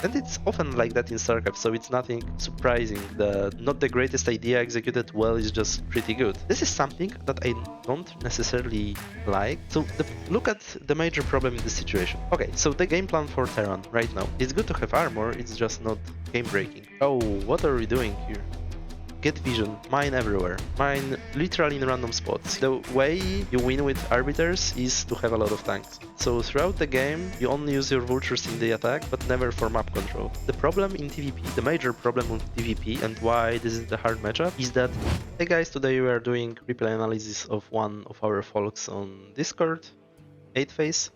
And it's often like that in StarCraft, so it's nothing surprising that not the greatest idea executed well is just pretty good. This is something that I don't necessarily like. So look at the major problem in this situation. Okay, so the game plan for Terran right now. It's good to have armor, it's just not game breaking. Oh, what are we doing here? Get vision, mine everywhere. Mine literally in random spots. The way you win with arbiters is to have a lot of tanks. So throughout the game, you only use your vultures in the attack, but never for map control. The problem in TvP, the major problem with TvP and why this is the hard matchup, is that, hey guys, today we are doing replay analysis of one of our folks on Discord, 8 phase.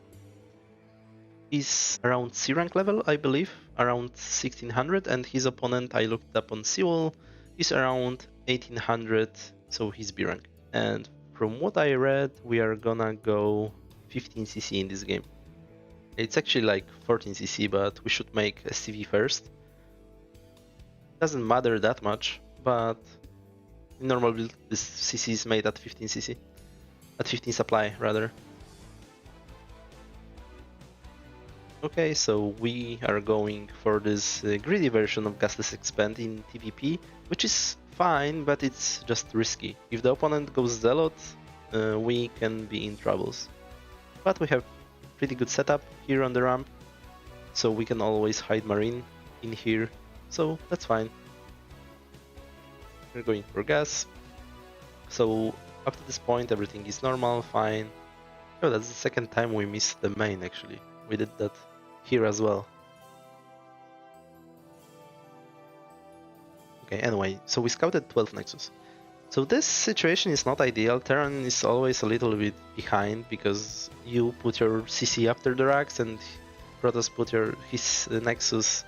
He's around C rank level, I believe, around 1600, and his opponent, I looked up on Seawall, is around 1800, so he's B rank. And from what I read, we are gonna go 15cc in this game. It's actually like 14cc, but we should make SCV first. Doesn't matter that much, but in normal build, this CC is made at 15cc. At 15 supply, rather. Okay, so we are going for this greedy version of Gasless Expand in TvP, which is fine, but it's just risky. If the opponent goes Zealot, we can be in troubles. But we have pretty good setup here on the ramp, so we can always hide Marine in here, so that's fine. We're going for gas. So up to this point everything is normal, fine. Oh, that's the second time we missed the main actually. We did that here as well. Okay, anyway, so we scouted 12 Nexus. So this situation is not ideal. Terran is always a little bit behind because you put your CC after the racks and Protoss put his Nexus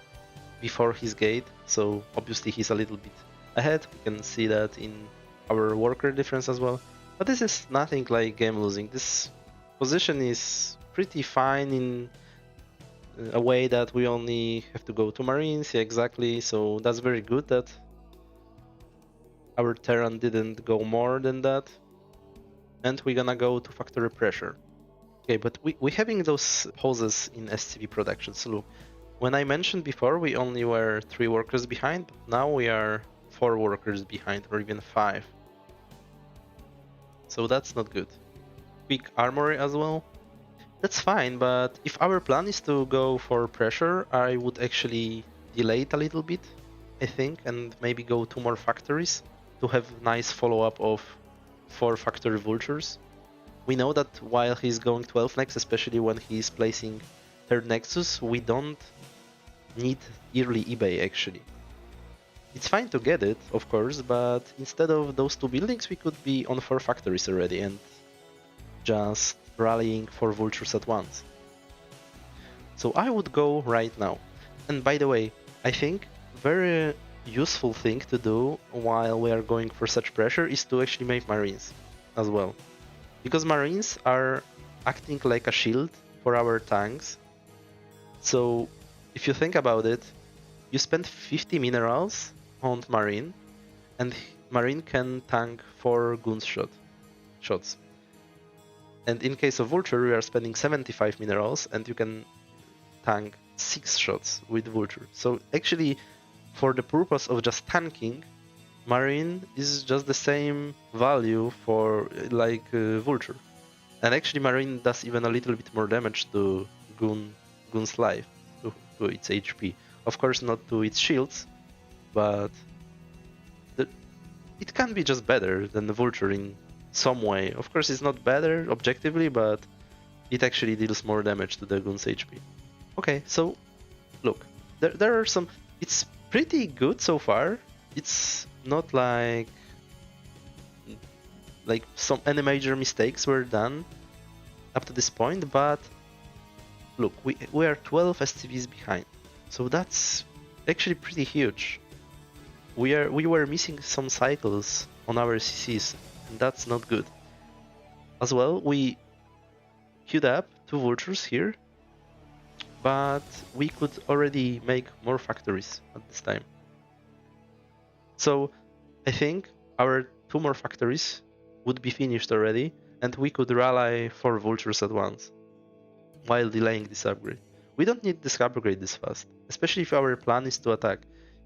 before his gate, so obviously he's a little bit ahead. We can see that in our worker difference as well. But this is nothing like game losing. This position is pretty fine in a way that we only have to go to Marines, yeah, exactly, so that's very good that our Terran didn't go more than that. And we're gonna go to factory pressure. Okay, but we having those pauses in SCV production, so look, when I mentioned before we only were 3 workers behind, but now we are 4 workers behind, or even 5. So that's not good. Quick armory as well. That's fine, but if our plan is to go for pressure, I would actually delay it a little bit, I think, and maybe go 2 more factories to have nice follow-up of 4 factory vultures. We know that while he's going 12 next, especially when he's placing 3rd Nexus, we don't need early eBay actually. It's fine to get it, of course, but instead of those 2 buildings, we could be on 4 factories already and just rallying 4 vultures at once. So I would go right now. And by the way, I think very useful thing to do while we are going for such pressure is to actually make Marines as well. Because Marines are acting like a shield for our tanks. So if you think about it, you spend 50 minerals on Marine, and Marine can tank 4 Guns shots. And in case of Vulture, we are spending 75 minerals, and you can tank 6 shots with Vulture. So actually, for the purpose of just tanking, Marine is just the same value for like Vulture. And actually Marine does even a little bit more damage to Gun's life, to its HP. Of course not to its shields, but it can be just better than the Vulture in some way. Of course it's not better objectively, but it actually deals more damage to the Gun's HP. Okay, so look, there are some... It's pretty good so far. It's not like any major mistakes were done up to this point, but look, we are 12 SCVs behind, so that's actually pretty huge. We were missing some cycles on our CCs, and that's not good. As well, we queued up 2 vultures here, but we could already make more factories at this time. So I think our 2 more factories would be finished already, and we could rally 4 vultures at once while delaying this upgrade. We don't need this upgrade this fast, especially if our plan is to attack.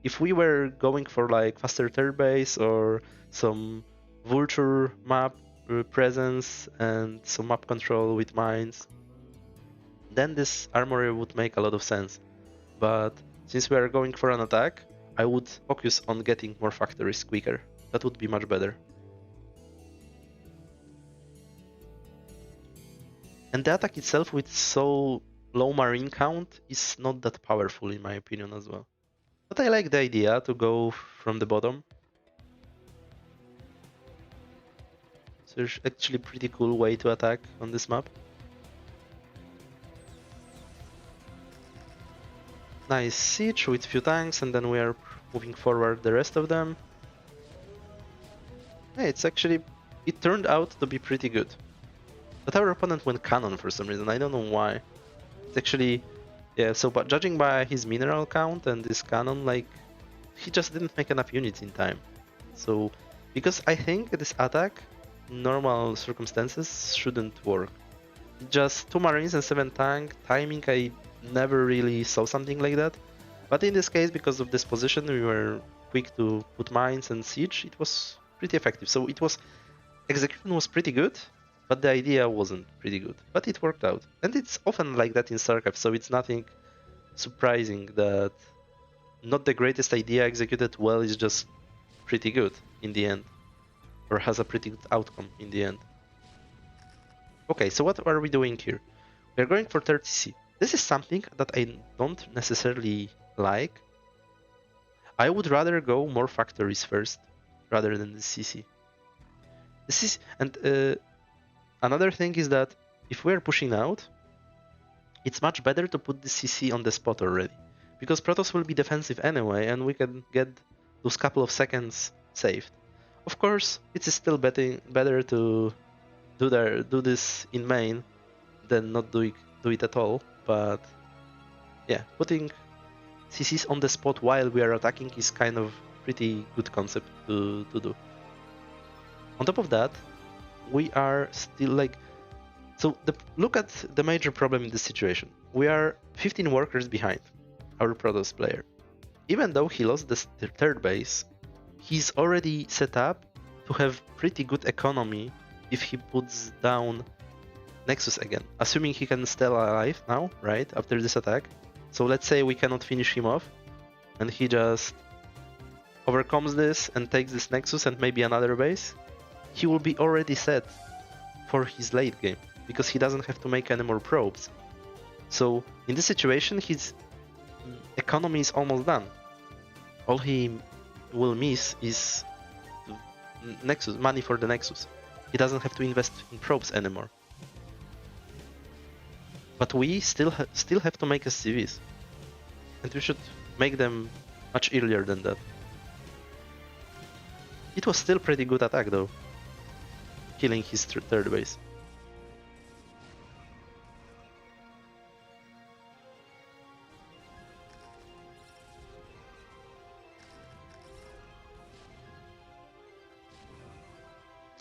If we were going for like faster third base or some vulture map presence and some map control with mines, then this armory would make a lot of sense. But since we are going for an attack, I would focus on getting more factories quicker. That would be much better. And the attack itself with so low marine count is not that powerful in my opinion as well. But I like the idea to go from the bottom. So there's actually a pretty cool way to attack on this map. Nice siege with few tanks, and then we are moving forward the rest of them. Hey, it turned out to be pretty good. But our opponent went cannon for some reason, I don't know why. It's actually, yeah, so but judging by his mineral count and this cannon, like, he just didn't make enough units in time. So, because I think this attack, in normal circumstances, shouldn't work. Just 2 marines and 7 tank, timing I never really saw something like that. But in this case, because of this position, we were quick to put mines and siege, it was pretty effective. So it was, execution was pretty good, but the idea wasn't pretty good. But it worked out. And it's often like that in StarCraft, so it's nothing surprising that not the greatest idea executed well is just pretty good in the end, or has a pretty good outcome in the end. Okay, so what are we doing here? We're going for 30C. This is something that I don't necessarily like. I would rather go more factories first rather than the CC. This is, and another thing is that if we're pushing out, it's much better to put the CC on the spot already, because Protoss will be defensive anyway, and we can get those couple of seconds saved. Of course, it is still better to do this in main than not do it at all, but yeah, putting CCs on the spot while we are attacking is kind of pretty good concept to do. On top of that, we are still like, so look at the major problem in this situation. We are 15 workers behind our Protoss player. Even though he lost the third base, he's already set up to have pretty good economy if he puts down Nexus again, assuming he can stay alive now, right, after this attack. So let's say we cannot finish him off, and he just overcomes this and takes this Nexus and maybe another base. He will be already set for his late game, because he doesn't have to make any more probes. So in this situation, his economy is almost done. All he will miss is Nexus, money for the Nexus. He doesn't have to invest in probes anymore. But we still have to make SCVs, and we should make them much earlier than that. It was still pretty good attack though, killing his third base.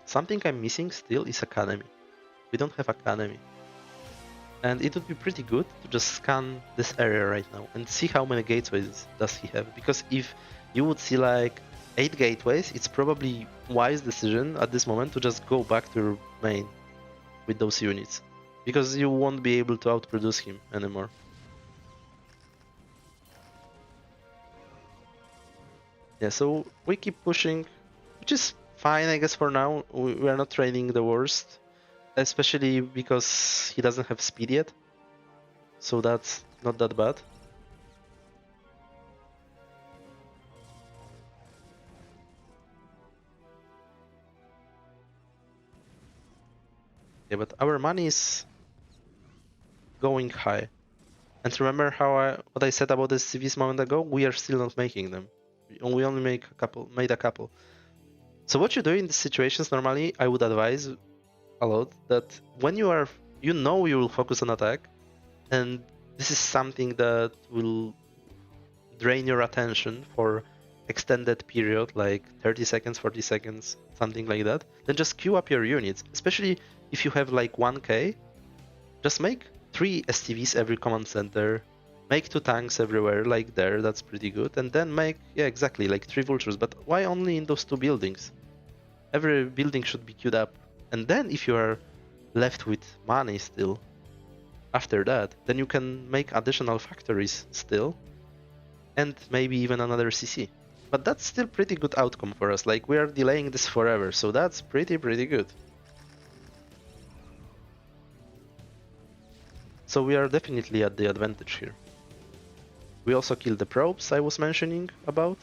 Something I'm missing still is Academy. We don't have Academy. And it would be pretty good to just scan this area right now and see how many gateways does he have. Because if you would see like 8 gateways, it's probably wise decision at this moment to just go back to your main with those units, because you won't be able to outproduce him anymore. Yeah, so we keep pushing, which is fine, I guess, for now. We are not training the worst, especially because he doesn't have speed yet, so that's not that bad. Yeah, but our money is going high. And remember what I said about the CVs a moment ago? We are still not making them. We only made a couple. So what you do in these situations normally, I would advise a lot that when you will focus on attack, and this is something that will drain your attention for extended period, like 30 seconds, 40 seconds, something like that, then just queue up your units. Especially if you have like 1k, just make 3 STVs every command center, make 2 tanks everywhere, like there, that's pretty good, and then make, yeah, exactly, like 3 vultures. But why only in those 2 buildings? Every building should be queued up. And then if you are left with money still, after that, then you can make additional factories still, and maybe even another CC. But that's still pretty good outcome for us, like we are delaying this forever, so that's pretty good. So we are definitely at the advantage here. We also killed the probes I was mentioning about,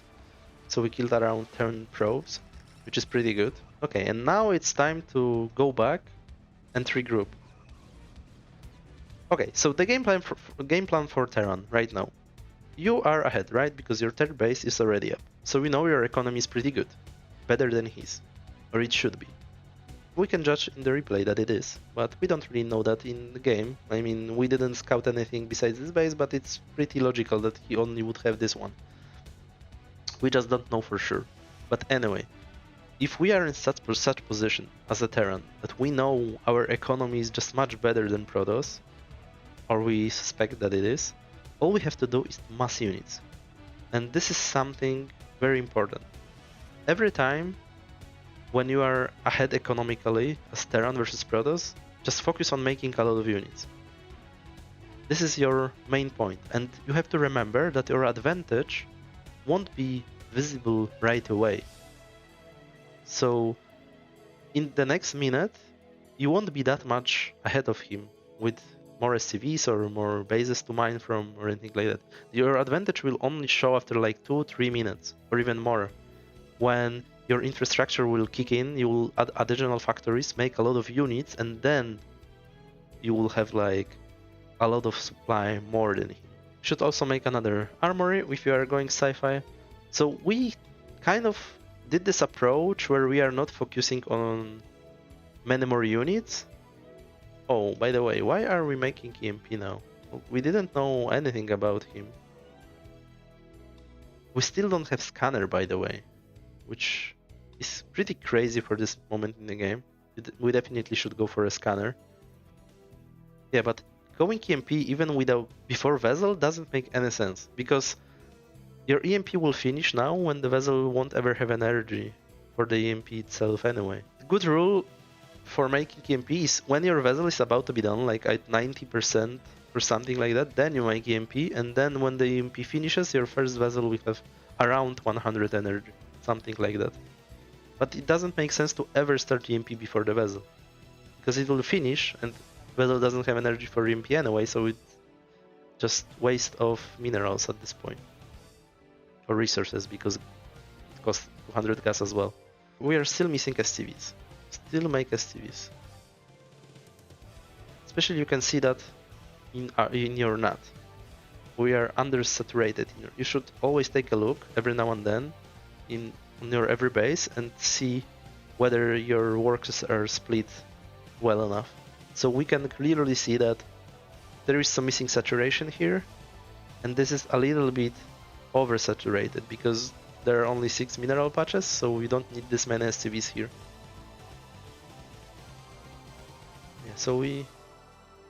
so we killed around 10 probes, which is pretty good. Okay, and now it's time to go back and regroup. Okay, so the game plan for Terran right now. You are ahead, right? Because your third base is already up. So we know your economy is pretty good. Better than his. Or it should be. We can judge in the replay that it is, but we don't really know that in the game. I mean, we didn't scout anything besides this base, but it's pretty logical that he only would have this one. We just don't know for sure. But anyway, if we are in such position as a Terran that we know our economy is just much better than Protoss, or we suspect that it is, all we have to do is mass units. And this is something very important. Every time when you are ahead economically as Terran versus Protoss, just focus on making a lot of units. This is your main point, and you have to remember that your advantage won't be visible right away. So in the next minute, you won't be that much ahead of him with more SCVs or more bases to mine from or anything like that. Your advantage will only show after like 2-3 minutes or even more, when your infrastructure will kick in, you will add additional factories, make a lot of units, and then you will have like a lot of supply more than him. Should also make another armory if you are going sci-fi. So we kind of did this approach where we are not focusing on many more units. Oh, by the way, why are we making EMP now? We didn't know anything about him. We still don't have scanner, by the way, which is pretty crazy for this moment in the game. We definitely should go for a scanner. Yeah, but going EMP even without before Vessel doesn't make any sense, because your EMP will finish now when the Vessel won't ever have energy for the EMP itself anyway. Good rule for making EMP is when your Vessel is about to be done, like at 90% or something like that, then you make EMP, and then when the EMP finishes, your first Vessel will have around 100 energy, something like that. But it doesn't make sense to ever start EMP before the Vessel, because it will finish and Vessel doesn't have energy for EMP anyway, so it's just waste of minerals at this point. Or resources, because it costs 200 gas as well. We are still missing STVs. Still make STVs. Especially you can see that in your NAT. We are undersaturated. You should always take a look every now and then on your every base and see whether your works are split well enough. So we can clearly see that there is some missing saturation here, and this is a little bit oversaturated because there are only 6 mineral patches, so we don't need this many STVs here. Yeah, so we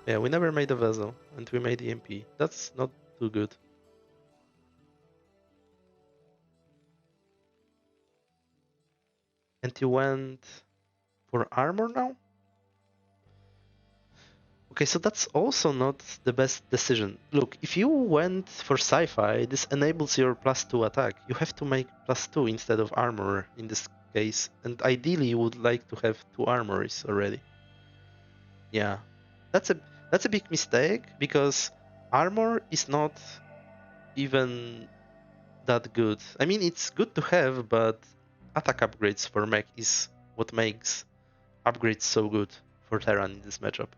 never made a Vessel, and we made EMP. That's not too good. And you went for armor now? Okay, so that's also not the best decision. Look, if you went for sci-fi, this enables your +2 attack. You have to make +2 instead of armor in this case, and ideally you would like to have 2 armories already. Yeah, that's a big mistake, because armor is not even that good. I mean, it's good to have, but attack upgrades for mech is what makes upgrades so good for Terran in this matchup.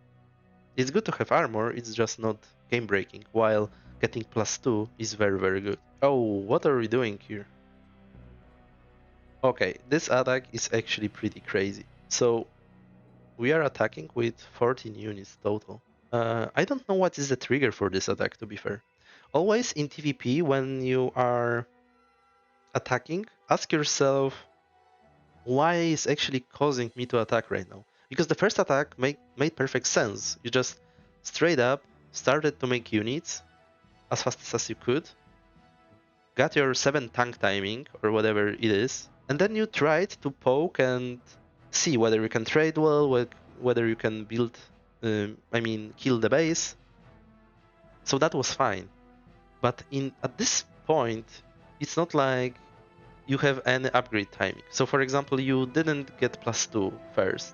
It's good to have armor, it's just not game breaking, while getting +2 is very good. Oh, what are we doing here? Okay, this attack is actually pretty crazy. So we are attacking with 14 units total. I don't know what is the trigger for this attack, to be fair. Always in TvP, when you are attacking, ask yourself, why is actually causing me to attack right now? Because the first attack made perfect sense. You just straight up started to make units as fast as you could, got your 7 tank timing or whatever it is, and then you tried to poke and see whether you can trade well, whether you can build, kill the base. So that was fine. But at this point, it's not like you have any upgrade timing. So for example, you didn't get +2 first.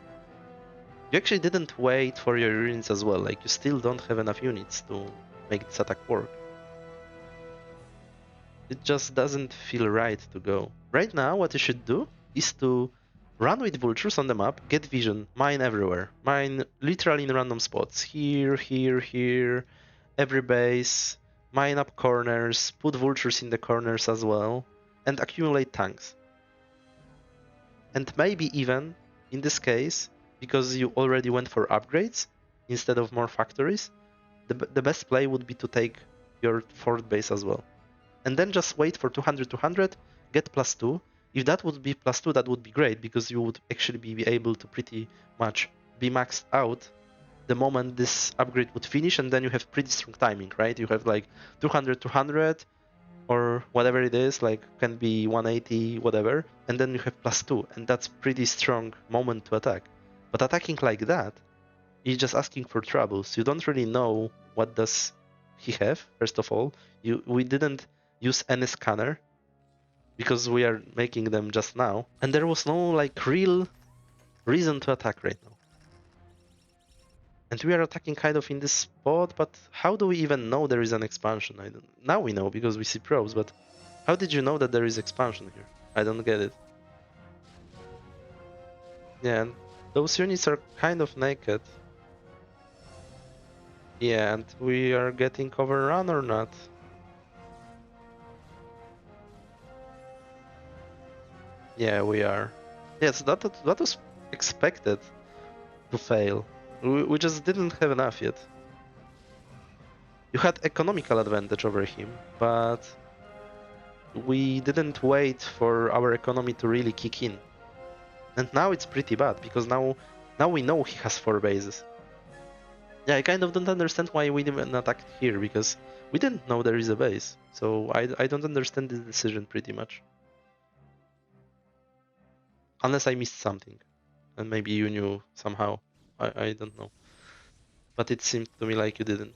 You actually didn't wait for your units as well. Like, you still don't have enough units to make this attack work. It just doesn't feel right to go. Right now, what you should do is to run with vultures on the map, get vision, mine everywhere. Mine literally in random spots. Here, here, here, every base, mine up corners, put vultures in the corners as well, and accumulate tanks. And maybe even, in this case, because you already went for upgrades instead of more factories, the best play would be to take your fort base as well. And then just wait for 200, get +2. If that would be +2, that would be great, because you would actually be able to pretty much be maxed out the moment this upgrade would finish, and then you have pretty strong timing, right? You have like 200, or whatever it is, like can be 180, whatever, and then you have +2, and that's pretty strong moment to attack. But attacking like that is just asking for troubles. You don't really know what does he have, first of all. We didn't use any scanner because we are making them just now, and there was no like real reason to attack right now. And we are attacking kind of in this spot, but how do we even know there is an expansion? Now we know because we see probes, but how did you know that there is expansion here? I don't get it. Yeah, and those units are kind of naked. Yeah, and we are getting overrun or not? Yeah, we are. Yes, that was expected to fail. We just didn't have enough yet. You had economical advantage over him, but we didn't wait for our economy to really kick in. And now it's pretty bad, because now we know he has 4 bases. Yeah, I kind of don't understand why we didn't attack here, because we didn't know there is a base. So I don't understand this decision pretty much. Unless I missed something. And maybe you knew somehow. I don't know. But it seemed to me like you didn't.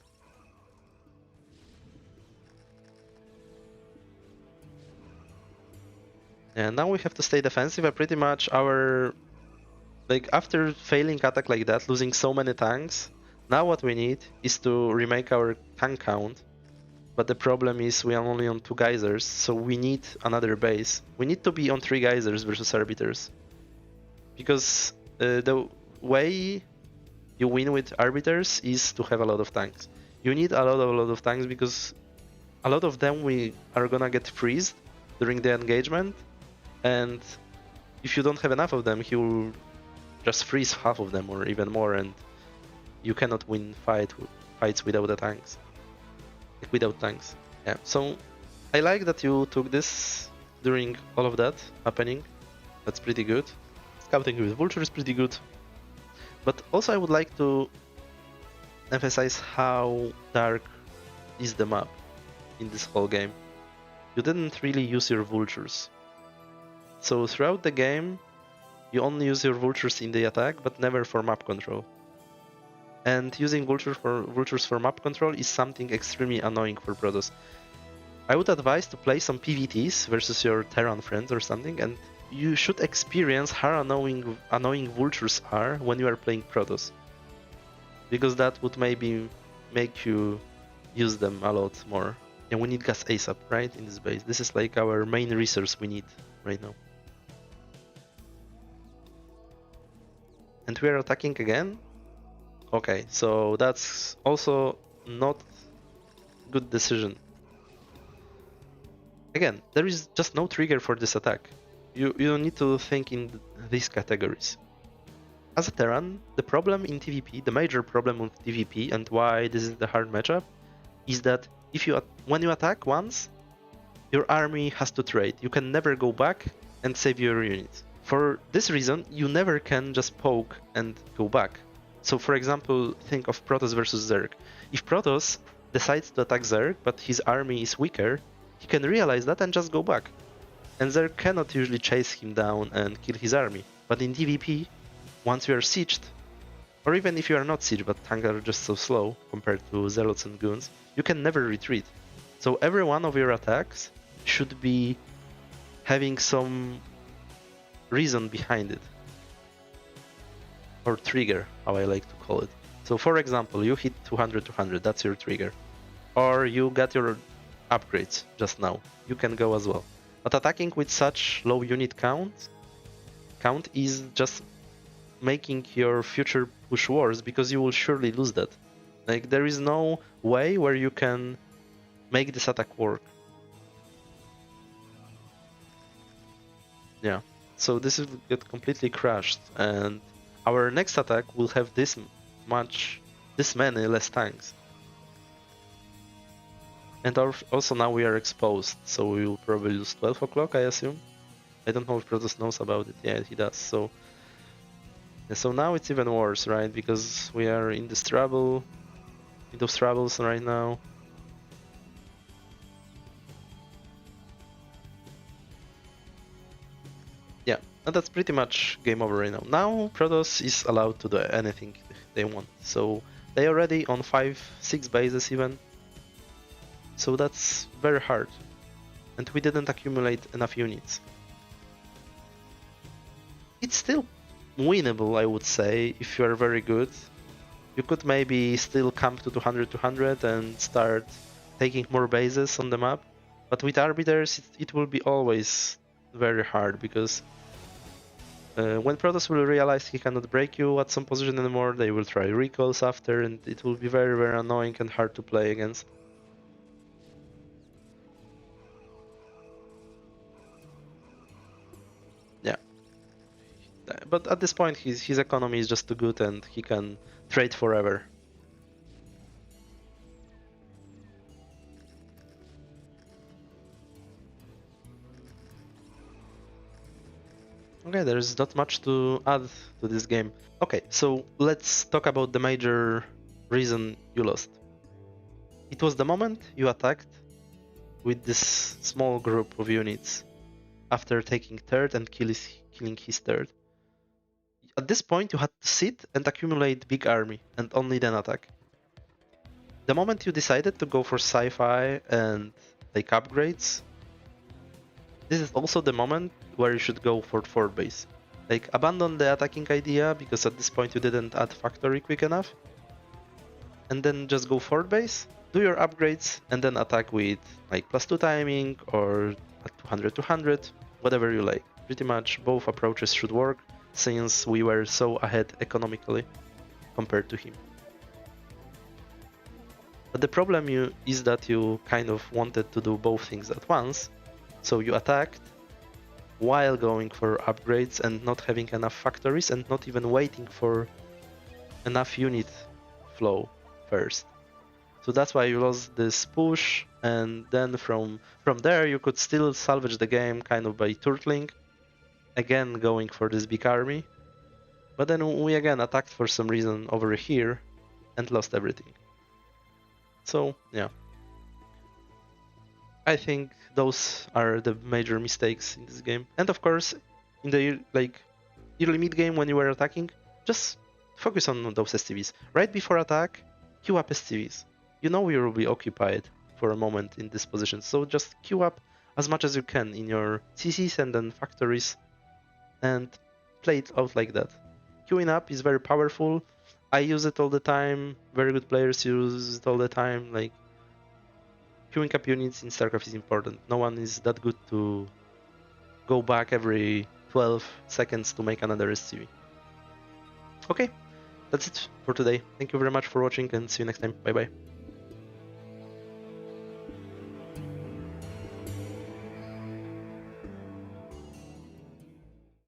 And now we have to stay defensive, and pretty much our... Like, after failing attack like that, losing so many tanks, now what we need is to remake our tank count. But the problem is we are only on 2 geysers, so we need another base. We need to be on 3 geysers versus arbiters. Because the way you win with arbiters is to have a lot of tanks. You need a lot of tanks, because a lot of them we are gonna get freezed during the engagement, and if you don't have enough of them, he will just freeze half of them or even more, and you cannot win fights without the tanks. Like, without tanks. Yeah, so I like that you took this during all of that happening. That's pretty good. Scouting with vulture is pretty good. But also I would like to emphasize how dark is the map in this whole game. You didn't really use your vultures. So throughout the game, you only use your vultures in the attack, but never for map control. And using vultures for map control is something extremely annoying for Protoss. I would advise to play some PvTs versus your Terran friends or something, and you should experience how annoying vultures are when you are playing Protoss. Because that would maybe make you use them a lot more. And we need gas ASAP, right, in this base. This is like our main resource we need right now. And we are attacking again? Okay, so that's also not good decision. Again, there is just no trigger for this attack. You don't need to think in these categories. As a Terran, the problem in TvP, the major problem with TvP, and why this is the hard matchup, is that when you attack once, your army has to trade. You can never go back and save your units. For this reason, you never can just poke and go back. So for example, think of Protoss versus Zerg. If Protoss decides to attack Zerg, but his army is weaker, he can realize that and just go back. And Zerg cannot usually chase him down and kill his army. But in TvP, once you are sieged, or even if you are not sieged but tanks are just so slow compared to Zealots and Goons, you can never retreat. So every one of your attacks should be having some reason behind it. Or trigger, how I like to call it. So for example, you hit 200, that's your trigger. Or you got your upgrades just now, you can go as well. But attacking with such low unit count is just making your future push worse, because you will surely lose that. Like, there is no way where you can make this attack work. Yeah, so this will get completely crashed, and our next attack will have this many less tanks. And also now we are exposed, so we will probably lose 12 o'clock, I assume. I don't know if Protoss knows about it. Yeah, he does. So now it's even worse, right? Because we are in those troubles right now. Yeah, and that's pretty much game over right now. Now Protoss is allowed to do anything they want. So they already on 5-6 bases even. So that's very hard. And we didn't accumulate enough units. It's still winnable, I would say, if you are very good. You could maybe still camp to 200 and start taking more bases on the map. But with Arbiters, it will be always very hard, because when Protoss will realize he cannot break you at some position anymore, they will try recalls after, and it will be very, very annoying and hard to play against. Yeah. But at this point, his economy is just too good and he can trade forever. Okay, there's not much to add to this game. Okay, so let's talk about the major reason you lost. It was the moment you attacked with this small group of units after taking third and killing his third. At this point, you had to sit and accumulate big army and only then attack. The moment you decided to go for sci-fi and take upgrades, this is also the moment where you should go for fort base. Like, abandon the attacking idea, because at this point you didn't add factory quick enough, and then just go fort base, do your upgrades, and then attack with like +2 timing or at 200, whatever you like. Pretty much both approaches should work, since we were so ahead economically compared to him. But the problem is that you kind of wanted to do both things at once, so you attacked while going for upgrades and not having enough factories and not even waiting for enough unit flow first. So that's why you lost this push, and then from there you could still salvage the game kind of by turtling, again going for this big army. But then we again attacked for some reason over here and lost everything. So yeah, I think those are the major mistakes in this game. And of course, in the early mid game when you were attacking, just focus on those STVs. Right before attack, queue up STVs. You know you will be occupied for a moment in this position, so just queue up as much as you can in your CCs and then factories and play it out like that. Queuing up is very powerful. I use it all the time. Very good players use it all the time. Like, queuing up units in StarCraft is important. No one is that good to go back every 12 seconds to make another SCV. Okay, that's it for today. Thank you very much for watching and see you next time. Bye bye.